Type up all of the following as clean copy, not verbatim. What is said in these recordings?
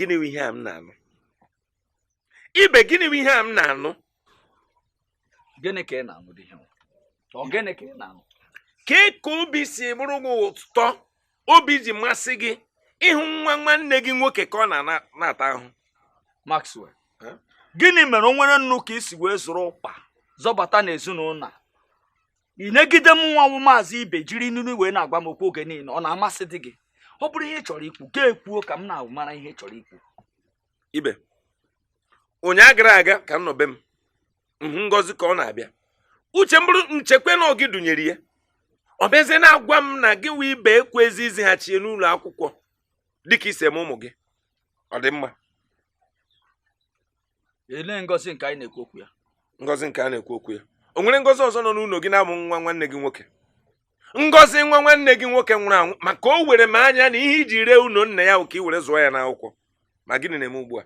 gịnị ihe a m na-anụ? Ibe gịnị ihe a m na-anụ? Gịnị ka ị na-anụ dị ihe? Ọ gịnị ka ị na-anụ? Ka obi si bụrụ gị ụtọ, obi ji masị gị ịhụ nwa nwanne gị nwoke ka ọ na-ata ahụ. Maxwell, gịnị mere o nwere nnụ ka isi wee zụrụ ụkpa zọbata n'ezinụlọ? Ị negide m nwa maazị Ibe jiri nnu wee na-agwa m okwu oge niile, ọ na-amasị dị gị? Ọ bụrụ ihe ị chọrọ ikwu, ga-ekwuo ka m na-mara ihe ị chọrọ ikwu. Ibe, ụnyaahụ gara aga ka m nọbe m hụ Ngozi ka ọ na-abịa. Uche m bụrụ nchekwa na gị dunyere ya. Ọ bịazie na-agwa m na gị wee Ibe ekwezi izighachie n'ụlọ akwụkwọ dịka isi eme ụmụ gị. Ọ dị mma? Elee Ngozi nke anyị na-ekwu okwu ya? Ngozi nke a na-ekwu okwu ya. O nwere Ngozi ọzọ nọ n'ụlọ gị na-amụ nwa nwanne gị nwoke? Ngozi nwa nwanne gị nwoke nwụrụ anwụ maka o were m anya na ihe iji ree ụlọ nna ya ka i were zụọ ya n'akwụkwọ. Ma gịnị na-eme ugbu a?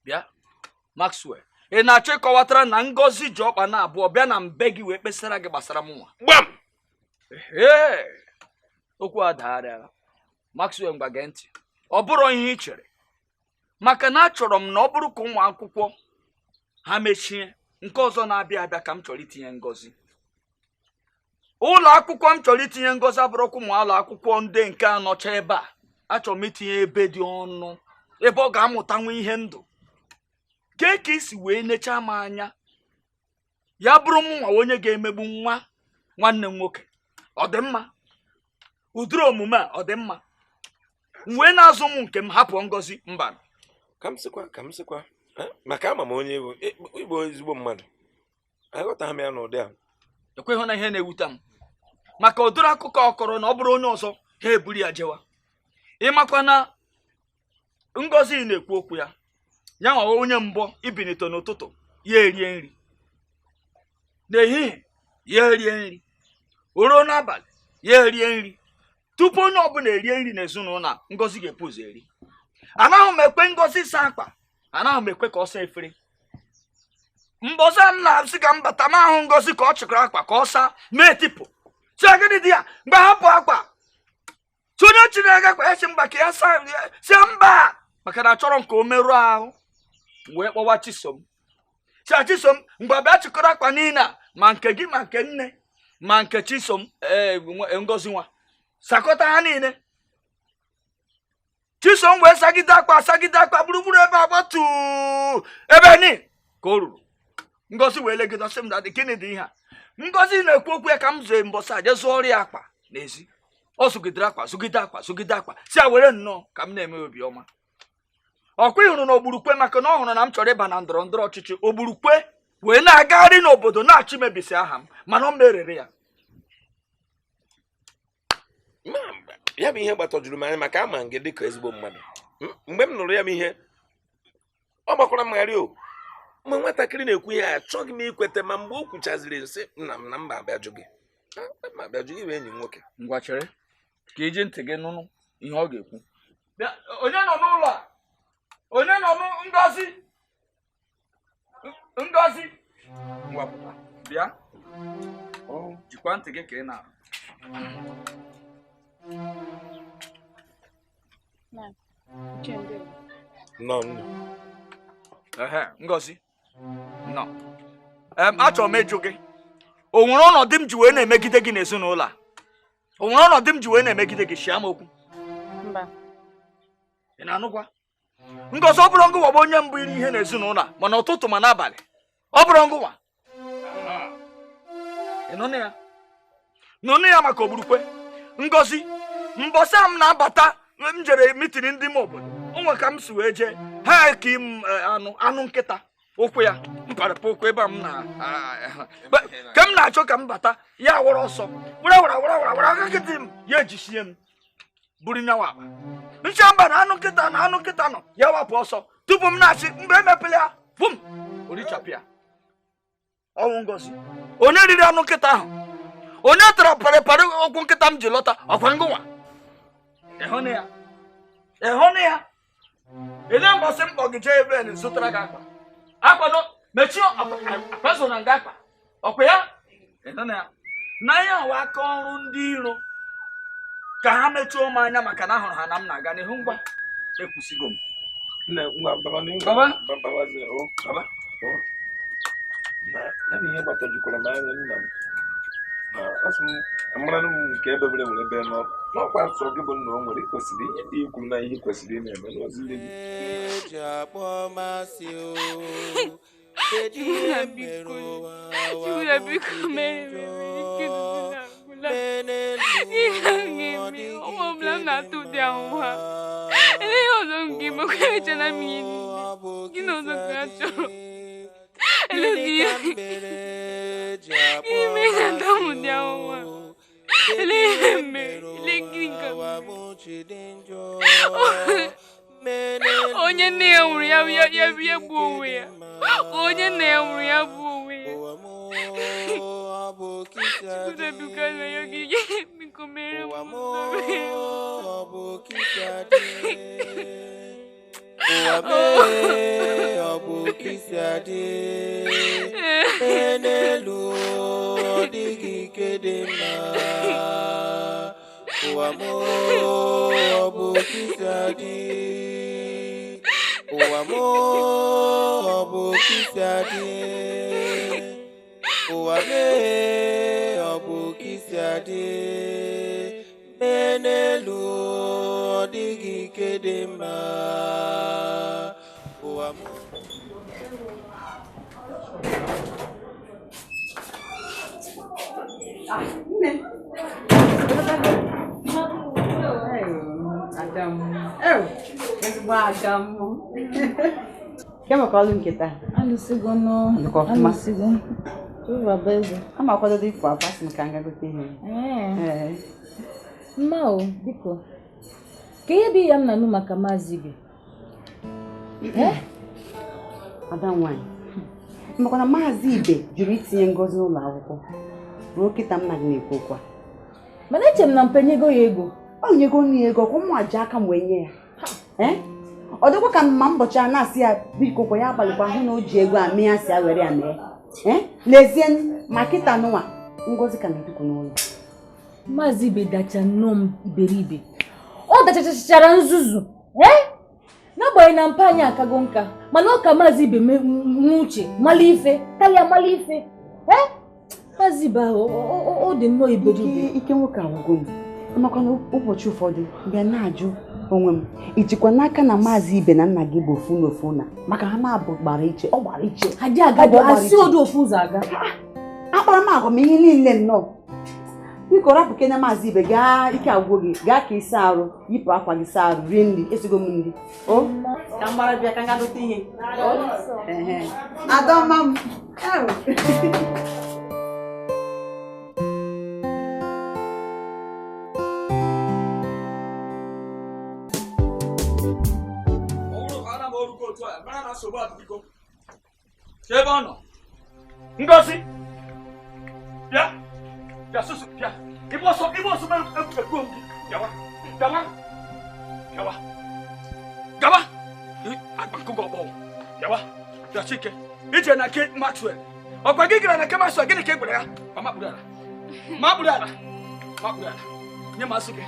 Bịa Maxwell, ị na-achọ ịkọwatara na Ngozi ji ọkpa na abụọ bịa na mbe gị wee kpesara gị gbasara m nwa? Gbam! Okwu adagharịala. Maxwell, ngwa gee ntị. Ọ bụrụ ihe ị chere, maka na achọrọ m na ọ bụrụ ka ụmụ akwụkwọ ha mechie nke ọzọ na-abịa abịa ka m chọrọ itinye Ngozi. Ụlọ akwụkwọ m chọrọ itinye Ngozi abụrụkwa ụmụ ụlọ akwụkwọ ndị nke anọcha ebe a. Achọrọ m itinye ebe dị ọnụ, ebe ọ ga-amụta nwa ihe ndụ. Kee ka isi wee nechaa m anya, ya bụrụ m nwa onye ga-emegbu nwa nwanne m nwoke. Ọ dị mma? Ụdịrị omume a ọ dị mma? M wee na-azụ m nke m hapụ Ngozi? Mba. Ka m sịkwa maka ama m onye Igbo ezigbo mmadụ. Aghọtaghị m ya n'ụdị a. Ekweghị na ihe na-ewute m, maka ụdịrị akụkọ ọkọrọ na ọ bụrụ onye ọzọ ha eburu ya jewa. Ịmakwa na Ngozi na-ekwu okwu ya, ya nwa onye mbọ ibinite n'ụtụtụ ya erie nri, n'ehihie ya erie nri, ruo n'abalị ya erie nri. Tupu onye ọbụla erie nri n'ezinụlọ Ngozi ga-epu ụzọ eri. Anaghị m ekwe Ngozi saa akpa, anaghị m ekwe ka ọ saa efere. Mbọsa m na-asị ka m bata m ahụ Ngozi ka ọ chịkọrọ akpa ka ọ saa mee tipụ. Si agịdị dị ya mgbe hapụ akpa. Si onye chiri aga akpa ya si mba ka ya saa, si mba maka na achọrọ m ka o merụọ ahụ. Wee kpọwa Chisom. Si Chisom mgbe bịa chịkọrọ akpa niile a, ma nke gị ma nke nne ma nke Chisom Ngozi nwa, sakọta ha niile. Chisom wee sagide akpa gburugburu ebe agbatu ebe ni ka o ruru. Ngozi wee legide sị m dadị gịnị dị ihe a? Ngozi na-ekwu okwu ya ka m zoe mbọsa je zụọ ọrụ ya akpa n'ezi. Ọ zụgidere akpa si a were nnọọ ka m na-eme obiọma. Ọkwa ịhụrụ na ogburukwe maka na ọ hụrụ na m chọrọ ịba na ndọrọ ndọrọ ọchịchị. Ogburukwe wee na-agagharị n'obodo na-achọ imebisi aha m, mana ọ merere ya. Ya bụ ihe gbatọjuru m anya maka ama gị dịka ezigbo mmadụ. Mgbe m nụrụ ya bụ ihe, ọ gbakwara mmagharị o. Mgbe nwatakịrị na-ekwu ihe achọghị m ikwete, ma mgbe o kwuchaziri nsị nna m na mba abịajụ gị. Ma abịajụ gị bụ enyi m nwoke. Ngwa chere ka iji ntị gị nụnụ ihe ọ ga-ekwu. Onye nọ n'ụlọ a? Onye nọ Ngozi? Ngozi ngwa pụta bịa. Jikwa ntị gị ka ị na-arụ. Ngozi nọ. Achọrọ m ịjụ gị, o nwere ọnọdụ m ji wee na-emegide gị n'ezinụlọ a? O nwere ọnọdụ m ji wee na-emegide gị? Shịa m okwu. Mba. Ị na-anụkwa? Ngozi, ọ bụrụ ngụwa bụ onye mbụ iri ihe n'ezinụlọ a, mana ụtụtụ ma n'abalị. Ọ bụrụ ngụwa. Ị nụnụ ya maka ogburukwe. Ngozi, mbọsa m na-abata m jere mitin ndị ime obodo, o nwe ka m si wee jee ha ka anụ nkịta ụkwụ ya mparịpa ụkwụ ebe a m na ka m na-achọ ka m bata ya wụrụ ọsọ wara aka nkịtị m ya ejisie m buru nyawa akpa. Ncha mba na anụ nkịta nọ ya wapụ ọsọ tupu m na-achị mgbe emepele ya bum orichapụ ya. Ọnwụ Ngozi. Onye riri anụ nkịta ahụ? Onye tara parịparị ụkwụ nkịta m ji lọta? Ọkwa ngụnwa? Ịhụnụ ya? Ele mbọsị m kpọ gị jee ebe na zụtara gị akpa. Akwado mechie akpa so na nga akpa. Ọkwa ya? Ịhụnụ ya? Na ya awa aka ọrụ ndị iro ka ha mechie ụmụ anya maka na ahụrụ ha na m na-aga n'ihu. Ngwa ekwusigo m. Baba. Na ihe gbatajukwara m anya nna m asị m amara m nke ebebere were ebe n'ọkwa nsọ gị bụ nna o nwere kwesịrị ihe dị ikwu na ihe kwesịrị na-eme n'ozile gị onye nne ya nwụrụ ya bụ onwe ya onye nne ya nwụrụ ya bụ onwe ya biko mere Kama kwa lungi kita. Alisigo no. Alisigo. Tuva beze. Ama kwa dodi kwa pasi mkanga gote he. Mao, biko. Kaya bi yam na numa kama zibe. Adam wani. Mako na maazi ibe juru itinye ngozi n'ụlọ akwụkwọ. Ruo kita m na gị na-ekwu kwa. Mana eche m na mpenyego ya ego. O nyego ni ego kwa mụ aja aka m wee nye ya. Ọ dịkwa ka mma mbọchị a na-asị ya biko kwa ya abalịkwa hụ na o ji ego amị ya si ya were ya mee. Lezie ma kita nụwa ngozi ka na-edukwu n'ụlọ. Maazi ibe dacha nnọọ iberibe. Ọ dachachachara nzuzu. N'agbanyeghị na mpa anyị akago nka mana ọ ka Maazi ibe n'uche mala ife karịa mala ife. Maazi ibe ahụ ọ dị nnọọ iberibe. Ike nwoke agwụgo m. Makwa na ụbọchị ụfọdụ bịa na-ajụ onwe m ijikwa n'aka na Maazi ibe na nna gị bụ ofu n'ofu na maka ha na-abụ gbara iche ọ gbara iche ha dị agadi asị odo ofu ụzọ aga akpara m agwa m ihe niile nnọọ biko rapụ kenya Maazi ibe gaa ike agwụ gị gaa ka ịsa arụ yipụ akwa gị saa arụ rie nri esigo m nri ka m gbara bịa ka m ga gote ihe adọma m Ebe ọ nọ Ngozi bịa bịa susu bịa ibe ọsọ ekwu m gawa akpankụgọ ọkpọọ gawa bịa Chike ije na ke Maxwell ọkwa gị gara na ke Maxwell gịnị ka e gbere ya ma kpụrụ ala nye masị gị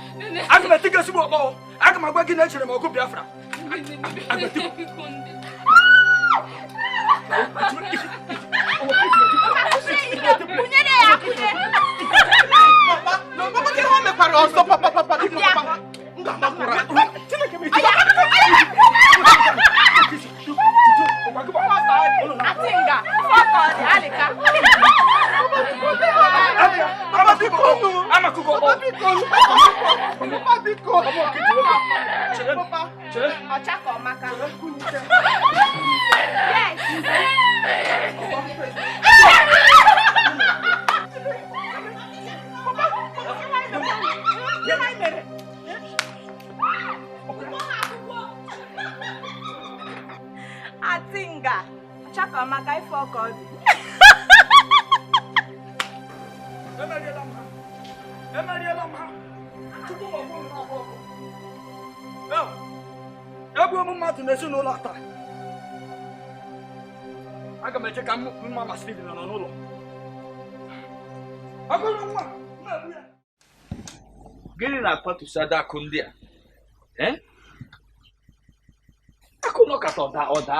aga m eti gị ezigbo ọkpọọ aga m agwa gị na echere m ọgụ Biafra Atinga, chaka maka ifo ko di. Emariela ma. Tupu mo mo na ko. Ebu mo matu na esi n'ụlọ ata. Aga m eche ka mma ma Steve nọ n'ụlọ. Agụrụ nwa, na-ebu ya. Gịnị na-akpatusi adakụ ndị a? nọkọta ọda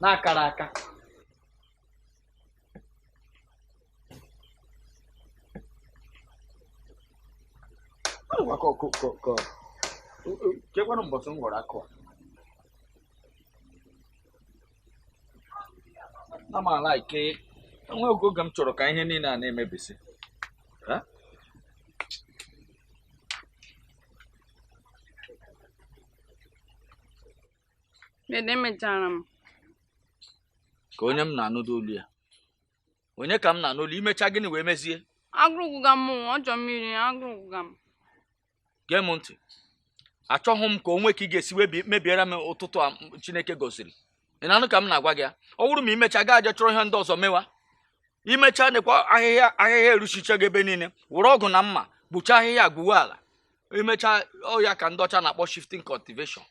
na-akara aka kekwanụ mbọsị m gwara akụ a amaala ike enwe oge m chọrọ ka ihe niile a na-emebisi emechara m ka onye m na-anụdo olu ya onye ka m na-anụ olu imecha gịnị wee mezie agụrụgụga m ọjọ mmiri agụrụgụga m gee m ntị achọghị m ka onwe ka ị ga-esi wee mebiere m ụtụtụ a Chineke gosiri ị na-anụ ka m na-agwa gị ya ọ bụrụ ma imecha gaa aje chọrọ ihe ndị ọzọ mewa imecha nekwa ahịhịa eruchicha gị ebe niile were ọgụ na mma gbuchaa ahịhịa gbuwe ala imecha ọya ka ndị ọcha na-akpọ shifting cultivation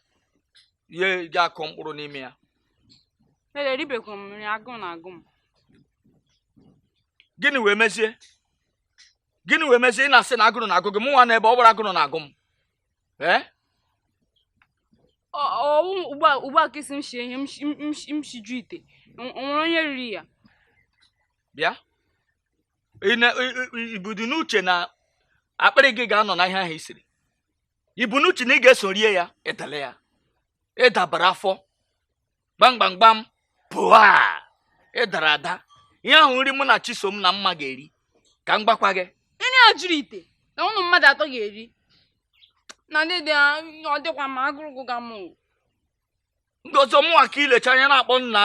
ihe ga-akụ mkpụrụ n'ime ya eribekwa m nri agụụ na-agụ m gịnị wee mezie ị na-asị na agụrụ na-agụ gị mụ nwa n'ebe ọ gbara agụrụ na-agụ m ugbu a ka isi m shie ihe m shiju ite nwere onye riri ya bịa ibudu n'uche na akpịrị gị ga-anọ na ihe ahụ isiri ibu n'uche na ị ga-eso rie ya edele ya ịdabara afọ gbamgbamgbam pụa ịdara ada ihe ahụ nri mụ na Chisom na mma ga-eri ka m gbakwa gị nri a juru ite na ụmụ mmadụ atọ ga-eri na ndị ọ dịkwa ma agụrụgụga m ndị ọzọ mụnwa ka ilecha anya na-akpọ nna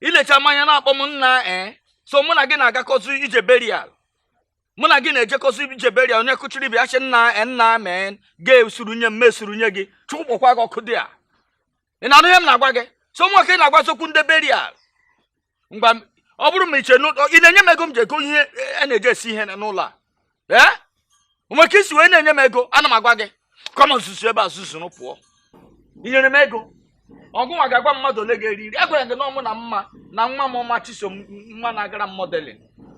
ilecha m anya na-akpọ m nna so mụ na gị na-agakọzi ije berial mụ na gị na-ejekọzi ije berial onye kụchiri bịa chi nna mee ga-esuru nye m mesuru nye gị chụpụkwa gị ọkụ dị a ị na-anụ ihe m na-agwa gị so mụnwa ka ị na-agwa sokwu ndị berial mgbe ọ bụrụ ma iche ị na-enye m ego m ji ego ihe a na-eje esi ihe n'ụlọ a onwe ka isi wee na-enye m ego ana m agwa gị kọma nzuzu ebe a zuzuru pụọ inyere m ego ọgụnwa ga-agwa mmadụ ole ga-eri nri agwara gị na ọmụ na mma na nwa m ọma Chisom nwa na-agara m modelin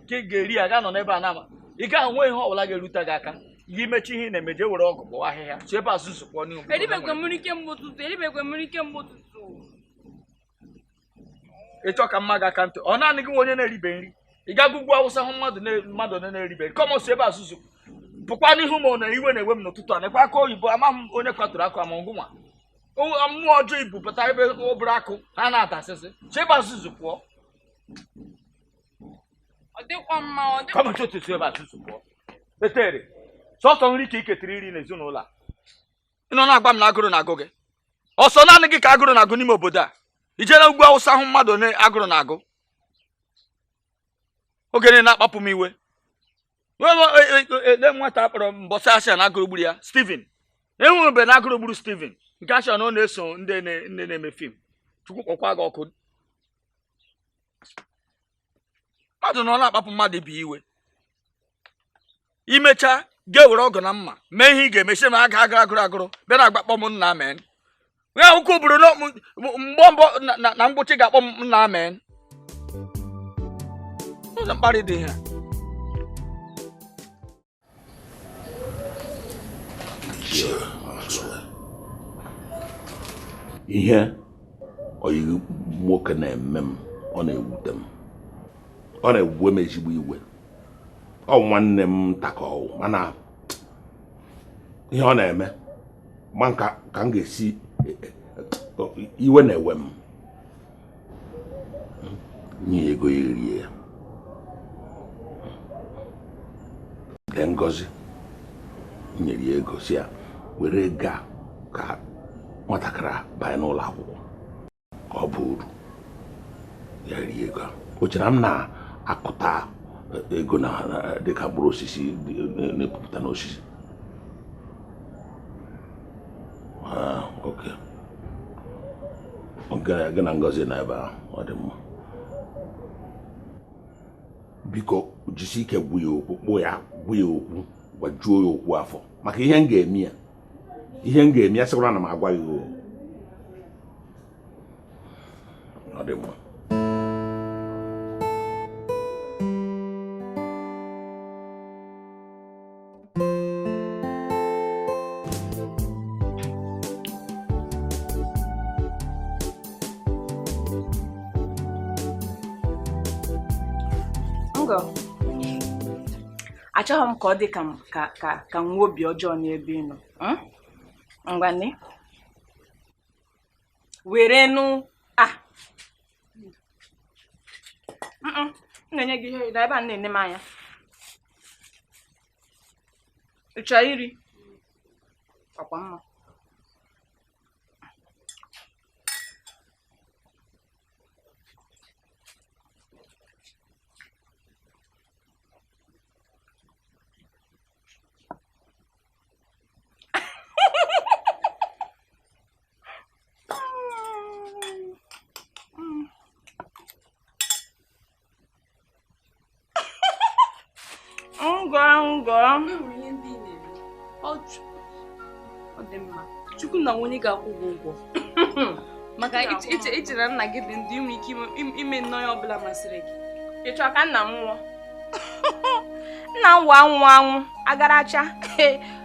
ka ị ga-eri ya ga nọ n'ebe a na-ama ị gaghị nwe ihe ọbụla ga-erute gị aka gị imechi ihe ị na-emeje were ọgụ gbụwa ahịhịa si ebe a zuzu pụọ n'ihu eribekwe mmiri kemgbe ụtụtụ ịchọ ka mma gị aka ntị ọ naanị gị nwe onye na-eribe nri ị ga gụgwu awụsa hụ mmadụ ole na-eribe nri kọmọ si ebe a zuzu pụkwa n'ihu m na iwe na-ewe m n'ụtụtụ a nekwa aka oyibo amaghị m onye kwatụrụ akụ ama ngụnwa mmụọ ọjọọ ibu pụtara ebe obere akụ ha na-atasịsị chebe azụzụ pụọ kọmọchọtụtụ ebe azụzụ pụọ etere sọsọ nri ka ị ketara iri n'ezinụlọ a ị nọ na-agba m na agụrụ na-agụ gị ọsọ naanị gị ka agụrụ na-agụ n'ime obodo a ijere ugwu awụsa hụ mmadụ ole agụrụ na-agụ oge niile na-akpapụ m iwe ele nwata akpọrọ mbọsị asịa na agụrụ gburu ya Steven enwere na agụrụ gburu Steven nke asịa na ọ na-eso ndị na-eme fim chukwu kpọkwa gị ọkụ mmadụ na ọ na-akpapụ mmadụ bụ iwe imecha ga-ewere ọgụ na mma mee ihe ị ga-emechi ma aga agụrụ bịa na agbakpọ m nna amen nwe akwụkwọ obodo mgbe mbọ na mgbochi ga-akpọ m nna amen ụzọ mkparị dị ha ihe oyiyi nwoke na-eme m ọ na-ewute m ọ na-egbu m ezigbo iwe ọ nwanne m takọ mana ihe ọ na-eme ma nka ka m ga-esi iwe na-ewe m nye ego iri ya lee Ngozi nyere ya ego si ya were gaa ka nwatakịrị banye n'ụlọ akwụkwọ ka ọ bụ uru ya rie ego o chere m na-akụta ego na dịka mkpụrụ osisi na-epupụta n'osisi gị na Ngozi na ebe ahụ ọ dị mma biko jisi ike gwu ya okwu kpụ ya gwu ya okwu gwajuo ya okwu afọ maka ihe m ga-eme ya sịkwara na m agwa gị ọ dị mma ọzọ. Achọghị m ka ọ dị ka nwa obi ọjọọ n'ebe ị nọ. Ngwanị. Were nụ m na-enye gị ihe ebe a na-ene m anya. Ị chọrọ iri? Ọkwa mma. Ọ dị mma. Chukwu na nwunye ga-akwụ ụgwọ maka ichere nna gị dị ndị nwere ike ime nnọọ ya ọbụla masịrị gị. Ị chọrọ ka nna m nwụọ? Nna m nwa anwụ agaracha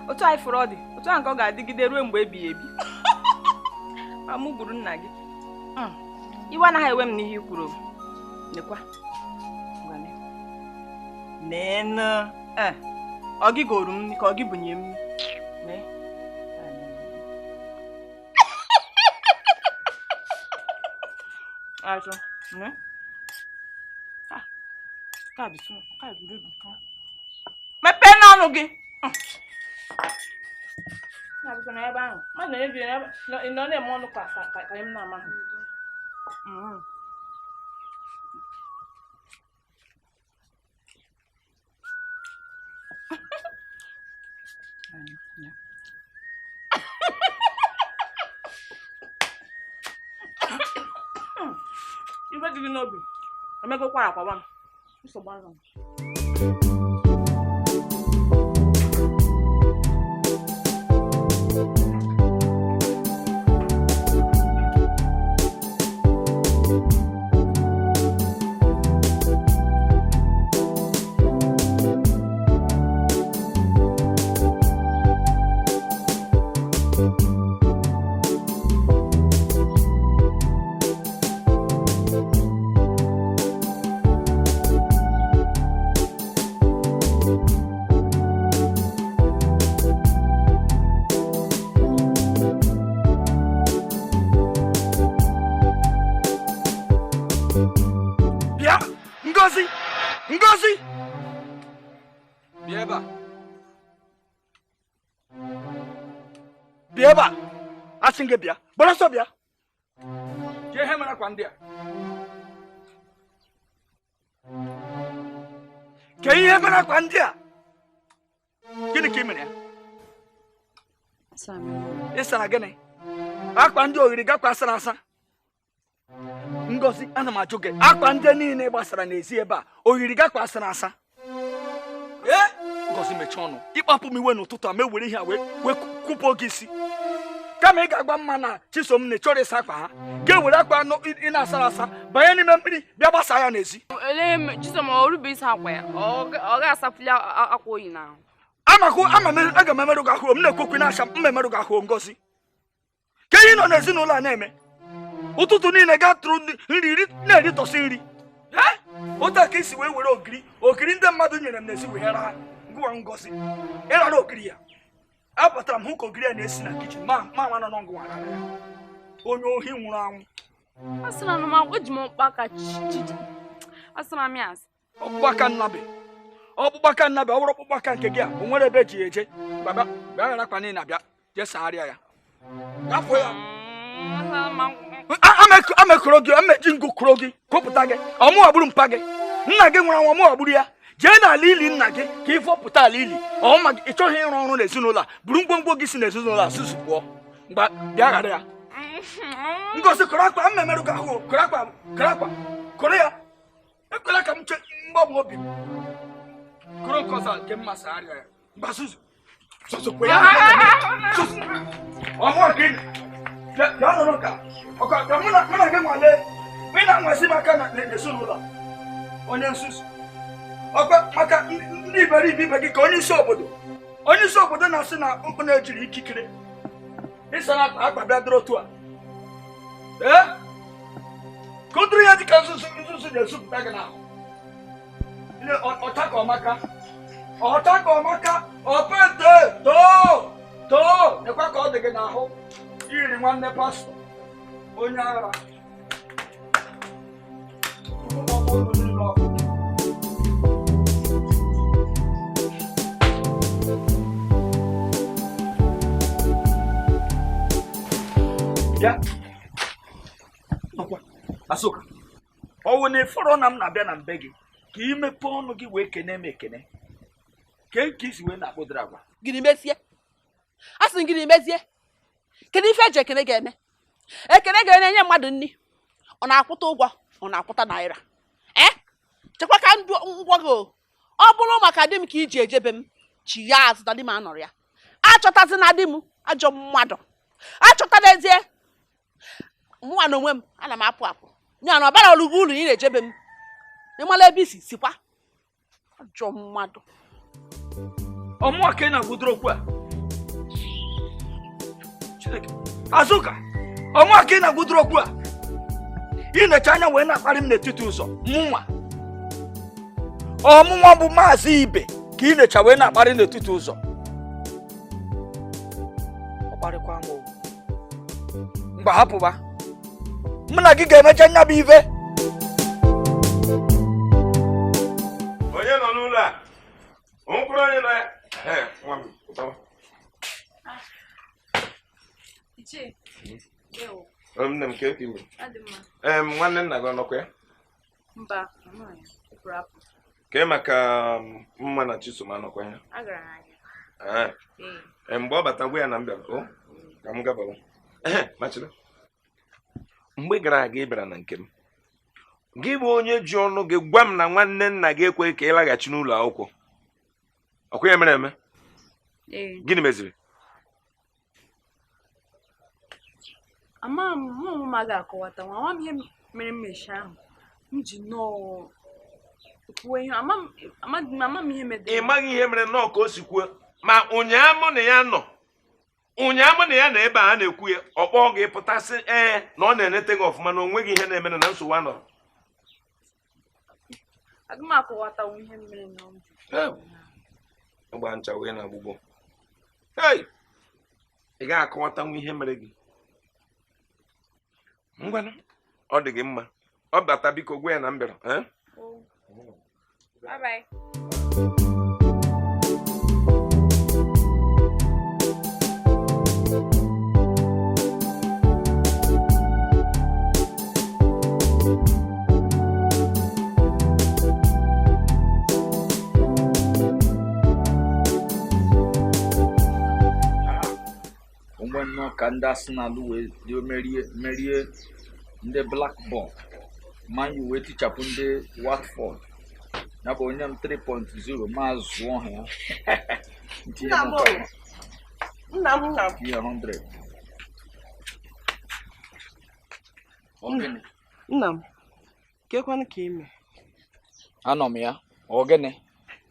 otu anyị fụrụ ọ dị otu ahụ ka ọ ga-adịgide ruo mgbe ebighị ebi. Mụ gburu nna gị. Iwe anaghị ewe m n'ihe i kwuru. Nekwa nene ọ gị goro m ka ọ gị bunye m. Acho, né? Mepe n'ọnụ gị. Na-abụkwa na ebe ahụ. Mmadụ na-ebi ị nọ na-eme ọnụ ka m na-ama ha. Ibe dị gị n'obi, emegokwara akwawa m. Nsogbu azụ m. Ngozi! Bịa ebe a. Bịa ebe a. Asị gị bịa. Gbara ọsọ bịa. Jee ihe mere akwa ndị a. Ke ihe mere akwa ndị a. Gịnị ka ị mere ya? Ị sara gịnị? Akwa ndị ohiri gakwa asara asa. Ngozi, ana m ajụ gị, akwa ndị niile gbasara n'ezi ebe a, ohiri gakwa asara asa. Ngozi, mechie ọnụ. Ịkpapụ m iwe n'ụtụtụ a ma ewere ihe a wee kwụpụ oge isi. Kama ị ga-agwa mma na Chisom na chọrọ ịsa akwa ha, ga-ewere akwa ị na-asara asa banye n'ime mmiri bịa gbasaa ya n'ezi. Chisom ọ rube ịsa akwa ya, ọ ga-asapụli akwa oyi n'ahụ. Aga m emerụ gị ahụ, m na-ekwekwe na-acha m emerụ gị ahụ. Ngozi, ka ihe nọ n'ezinụlọ a na-eme ụtụtụ niile gaa tụrụ nri na-eri tọsị nri. Otu a ka isi wee were ogiri ndị mmadụ nyere m n'ezi wee ha ngụwa. Ngozi, ịrara ogiri ya, apụtara m hụ ka ogiri ya na-esi na kichin ma nọ n'ọgụ ya. Onye ohi nwụrụ anwụ. Asịra m eji m ọkpaka chichi. Asịra m ya asị. Ọkpụkpaka nnabe ọ bụrụ ọkpụkpaka nke gị a o nwere ebe eji eje. Baba bịa ghara akpa niile abịa jee sagharịa ya. Gafọ ya. Amekọrọ gị, ameji ngụ kụrụ gị kụpụta gị, ọmụ agbụrụ mpa gị. Nna gị nwụrụ anwụ, ọmụ agbụrụ ya. Jee n'ala ili nna gị ka ịfọpụta ala ili. Ọma gị ịchọghị ịrụ ọrụ n'ezinụlọ a, buru ngwongwo gị si n'ezinụlọ a susu pụọ. Mgba bịa ghara ya. Ngozi, kọrọ akpa m emerụ gị ahụ. Kọrọ ya. Ekwela ka m mgbanwe obi m. Kọrọ nke ọzọ nke mma sagharịa ya. Mgba susu kwe ya. Ọmụ gị ya nọrọ ka mụ na gị nwale ị na-anwasị m aka na ezinụlọ onye nsusu ọkwa maka ndị iberibe ibe gị ka onye isi obodo na-asị na mkpụ na-ejiri ikikere ịsa na akpa bịa dịrị otu a ka o duru ya dị ka nzuzu na-esupụta gị n'ahụ. Ọtakomaka. Opete. Too. Nekwa ka ọ dị gị n'ahụ. Iri nwanne pastọ. Onye ara. Ya. Asuka. Ọwụ na ịfọrọ na m na-abịa na mbe gị ka imepe ọnụ gị wee kene m ekene. Ke nke isi wee na-akpụdịrị agwa. Gịnị mezie? A sị gịnị mezie? Kedu ife eji ekene ga-eme? Ekene ga-enye mmadụ nri. Ọ na-akwụta ụgwọ, ọ na-akwụta naira. Chekwa ka ngwa gị o. Ọ bụrụ maka di m ka iji ejebe m, chi ya azụ na di m anọrọ ya. Achọtazi na di m ajọ mmadụ. Achọtadezie mụnwa na onwe m ana m apụ. Nya na ọbara ọlụgụ ụlọ ị na-ejebe m. Ịmala ebe isi sikwa. Ajọ mmadụ. Ọmụwa ka ị na-agwụdoro okwu a. Chineke. Azuka. Ọmụwa ka ị na-agwụdoro okwu a. Ị na-eche anya wee na-akparị m n'etiti ụzọ. Mụnwa. Ọmụnwa bụ maazị Ibe ka ị na-eche wee na-akparị n'etiti ụzọ. Ọ kparịkwa m. Mgbe hapụba. Mụ na gị ga-emecha nya bụ ife. Onye nọ n'ụlọ a? Onwere onye nọ ya? Nwa m. Nne m ka eke ime. Nwanne nna gị ọnọkwa ya? Mba, Ka maka mma na Chisom anọkwa ya? Mgbe ọ batagwa ya na mbịa, ka m gabara. Machịrị. Mgbe gara aga ị bịara na nke m, gị bụ onye ji ọnụ gị gwa m na nwanne nna gị ekweghị ka ị laghachi n'ụlọ akwụkwọ. Ọkwa ya mere eme? Gịnị meziri? Ama m ga-akọwata nwa m ihe mere mmechi ahụ. M ji nnọọ kwuo ihe ama m ihe mere. Ị maghị ihe mere nnọọ ka o si kwuo, ma ụnyaahụ na ya nọ ebe a na-ekwu ya, ọ kpọọ gị pụtasị na ọ na-enete gị ọfụma na onweghị ihe na-emere na nsogbu anọrọ. Aga m akọwata ihe mere na Ọgba ncha wee na-agbụgbọ. Ị gaghị akọwatanwu ihe mere gị. Ngwanụ, ọ dị gị mma. Ọ bata biko gwa ya na m bịara. Bye bye. Ka ndị Arsenal wee merie ndị Blackburn, Man U wee tichapụ ndị Watford. Ya bụ onye m 3.0 ma zụọ ha ya. Nna m 100. Nna m, kekwanụ ka ime? Anọ m ya. Ogene.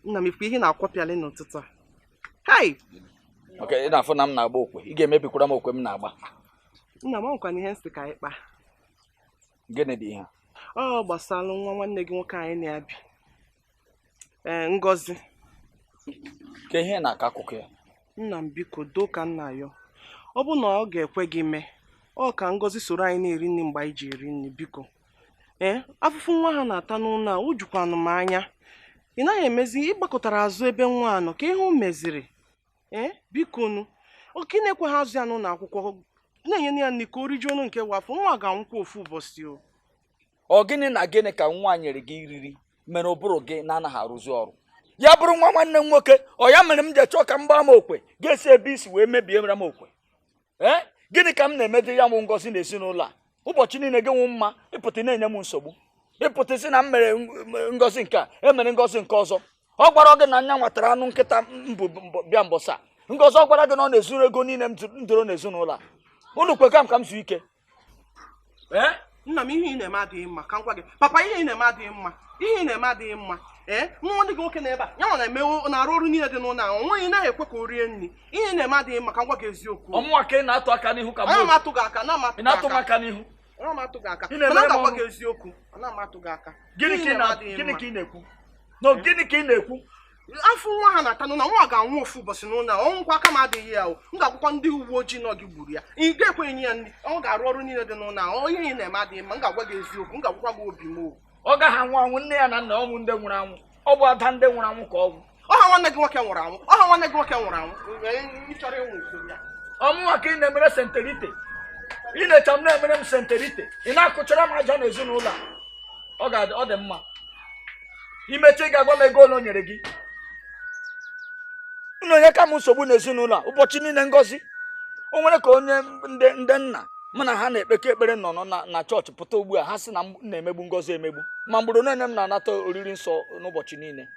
Nna m, ikwu ihe na-akwọpịalị n'ụtụtụ a. Hai! Okay, ị na-afụ na m na-agba okwe. Ị ga-emebikwara m okwe m na-agba. Nna m, ọkwa ihe nsị ka anyị kpaa. Gịnị dị ihe? Ọ gbasara nwa nwanne gị nwoke anyị na-abịa. Ngozi. Ka ihe na-aka akụkọ ya. Nna m, biko doo ka nna ya. Ọ bụ na ọ ga-ekwe gị mee, ọ ka Ngozi soro anyị na-eri nri mgbe anyị ji eri nri, biko. Afụfụ nwa ha na-ata n'ụlọ a, o jukwanụ m anya. Ị naghị emezi ịgbakọtara azụ ebe nwa anọ ka ihe o meziri. Biko nu, oke na-ekwe ha azụ ya n'ụlọ akwụkwọ, na-enye ya nri ka o rijuo nke wafọ, nwa ga-anwụkwa ofu ụbọchị o. Ọ gịnị na gịnị ka nwa nyere gị iriri mere ụbụrụ gị na-anaghị arụzi ọrụ? Ya bụrụ nwa nwanne m nwoke, ọ ya mere m ji chọọ ka m gbaa m okwe ga-esi ebe isi wee mebie m okwe. Gịnị ka m na-emedi ya mụ Ngozi n'ezinụlọ a? Ụbọchị niile gị nwụ mma ịpụta na-enye m nsogbu, ịpụta si na m mere Ngozi nke a emere Ngozi nke ọzọ. Ọ gwara gị na anya nwatara anụ nkịta mbụ bịa mbọsa. Ngozi ọ gwara gị na ọ na-ezuru ego niile m doro n'ezinụlọ a. Unu kwe ka m zuo ike. Nna m, ihe ị na-eme adịghị mma ka m gwa gị. Papa, ihe ị na-eme adịghị mma. Ihe ị na-eme adịghị mma. Nwa dị gị nwoke n'ebe a, ya nwa na-emewo na-arụ ọrụ niile dị n'ụlọ ahụ, nwaanyị naghị ekwe ka o rie nri. Ihe ị na-eme adịghị mma ka m gwa gị eziokwu. Ọmụnwa ka ị na-atụ aka n'ihu ka m atụ gị aka, ị na-atụ m aka n'ihu. Ana m atụ gị aka. Mana m ga-agwa gị eziokwu. Ana m atụ gị aka. Gịnị ka ị na-ekwu? No, gịnị ka ị na-ekwu? Afọ nwa ha na-ata n'ụlọ, nwa ga-anwụ ofu ụbọchị n'ụlọ, ọnwụkwa aka m adịghị ya o. M ga-agwakwa ndị uwe ojii na ọ gị gburu ya. Ị ga-ekwenye ya nri, ọ ga-arụ ọrụ niile dị n'ụlọ, onye ị na-eme adịghị mma, m ga-agwa gị eziokwu, m ga-agwakwa gị obi m o. Ọ gaghị anwụ anwụ, nne ya na nna ọnwụ ndị nwụrụ anwụ. Ọ bụ ada ndị nwụrụ anwụ ka ọ bụ. Ọha nwanne gị nwoke nwụrụ anwụ, ọha nwanne gị nwoke nwụrụ anwụ. Ị chọrọ ịnwụ nso ya. Ọmụnwa ka ị na-emere senterite. Ị na-eche m na-emere m senterite. Ị na-akụchara m aja n'ezinụlọ a. Ọ dị mma. Imechi ị ga-agwa m ego ole o nyere gị. Unu onye ka m nsogbu n'ezinụlọ a ụbọchị niile ngọzi. O nwere ka onye ndị nna mụ na ha na-ekpekọ ekpere nọ na chọọchị pụta ugbu a ha sị na m na-emegbu ngọzi emegbu, ma mgboro niile m na-anata oriri nsọ n'ụbọchị niile.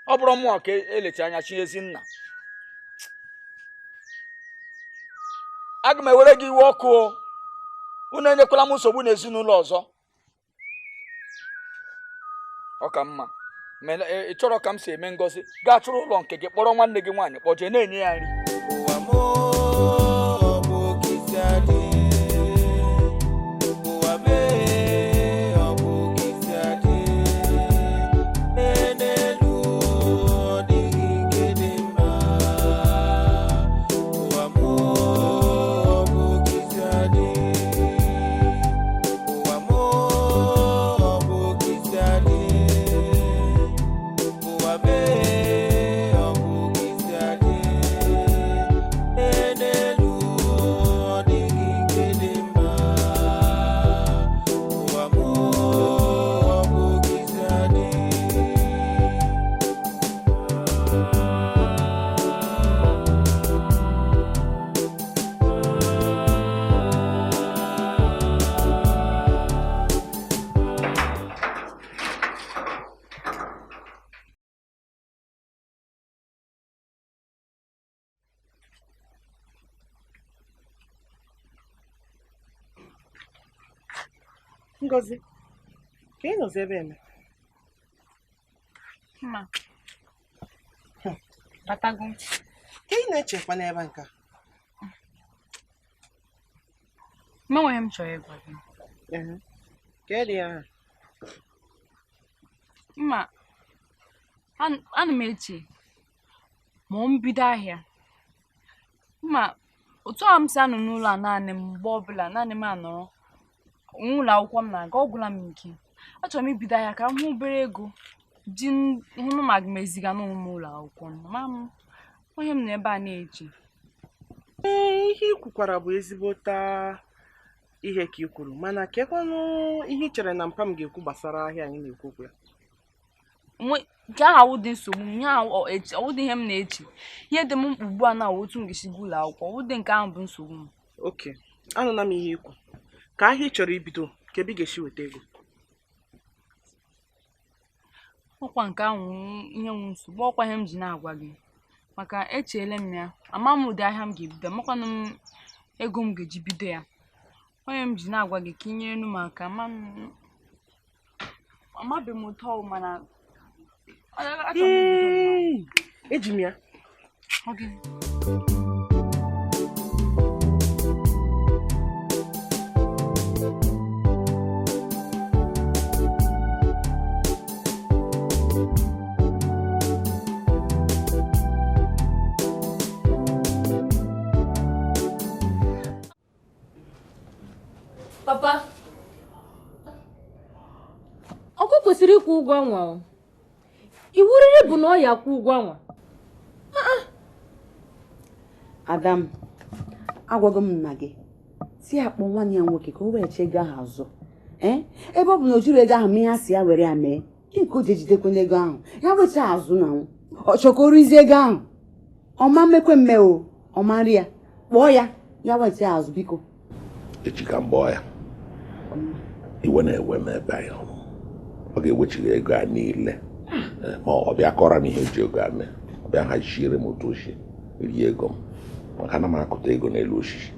Ọ bụrụ mụnwa ka elechi anya chi ezi nna. Aga m ewere gị iwe ọkụ o. Unu enyekwala m nsogbu n'ezinụlọ ọzọ. Ọ ka mma ị chọrọ ka m si eme ngọzi gaa chụrụ ụlọ nke gị kpọrọ nwanne gị nwaanyị kpọjee na-enye ya nri. Ngozi, ka ị nọzi ebe eme? Mma. Batago. Ka ị na-echekwa n'ebe nka? Ma nwe m chọrọ ịgwa gị. Ka ị dị ya? Mma, ana m eche ma ọ mbido ahịa. Mma, otu a m si anọ n'ụlọ a naanị m mgbe ọbụla naanị m anọrọ. Ụlọ akwụkwọ m na-aga ọgwụla m ike. Achọrọ m ibido ahịa ka m hụ obere ego ji hụnụ ma m eziga n'ụmụ ụlọ akwụkwọ m. Ma m onye m na ebe a na-eche. Ihe ị kwukwara bụ ezigbote ihe ka ị kwuru, mana kekwanụ ihe ị chere na mpa m ga-ekwu gbasara ahịa anyị na-ekwu okwu ya. Nke ahụ awụdị nsogbu m, ihe awụdị ihe m na-eche. Ihe dị m mkpa ugbu a na otu m ga-esi gaa ụlọ akwụkwọ, awụdị nke ahụ bụ nsogbu m. Oke, anụla m ihe ikwu. Ka ahịa ị chọrọ ibido, ka ebe ị ga-esi weta ego? Ọkwa nke ahụ ihe nwe nsogbu, ọkwa ihe m ji na-agwa gị maka echeele m ya. Ama m ụdị ahịa m ga-ebido, makwanụ m ego m ga-eji bido ya. Onye m ji na-agwa gị ka ị nyere m aka. Amabeghị m ụtọ ọ mana achọrọ m ibido. Eji m ya. Papa, ọkụ kwesịrị ịkwụ ụgwọ anwa. Iwu riri bụ na ọ ya akwụ ụgwọ anwa. Adam, agwago m nna gị si akpọ nwanne ya nwoke ka o wee chego ahụ azụ. Ebe ọ bụ na o jiri ego ahụ mee ya si ya were ya mee, nke o ji ejidekwana ego ahụ ya weta azụ na ọ chọkọrọzie ego ahụ. Ọma mmekwe mme o, ọma nri ya kpọọ ya weta azụ biko. Echi ka mbọ ya iwe na-ewe m ebe anyị hụrụ ọ ga-ewechiri ego a niile ma ọ bịa kọrọ m ihe eji ego a mee, ọ bịa hachiere m otu ochi rie ego m maka na m akụta ego n'elu osisi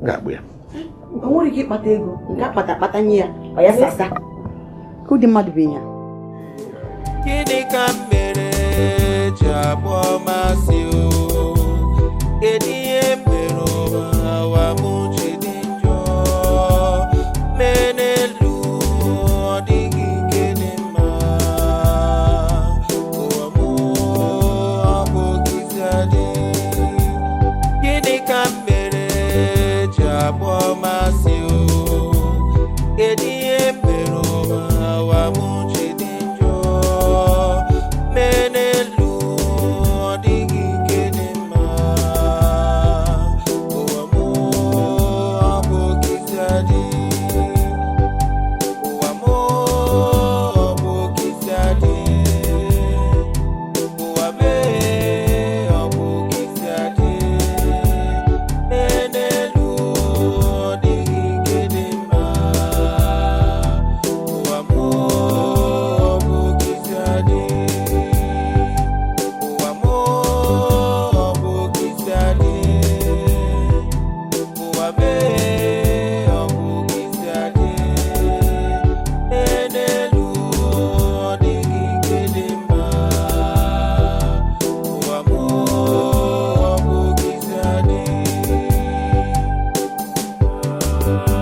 ga-agbụ ya. O nwere ike ịkpata ego nke akpata nye ya ọ ya sasa ka ụdị mmadụ bụ ya. Gịnị ka m mere ji abụọ masị o? Kedu ihe mere ụwa m ji dị njọ? Mee n'elu ọ dịghị nke dị mma. o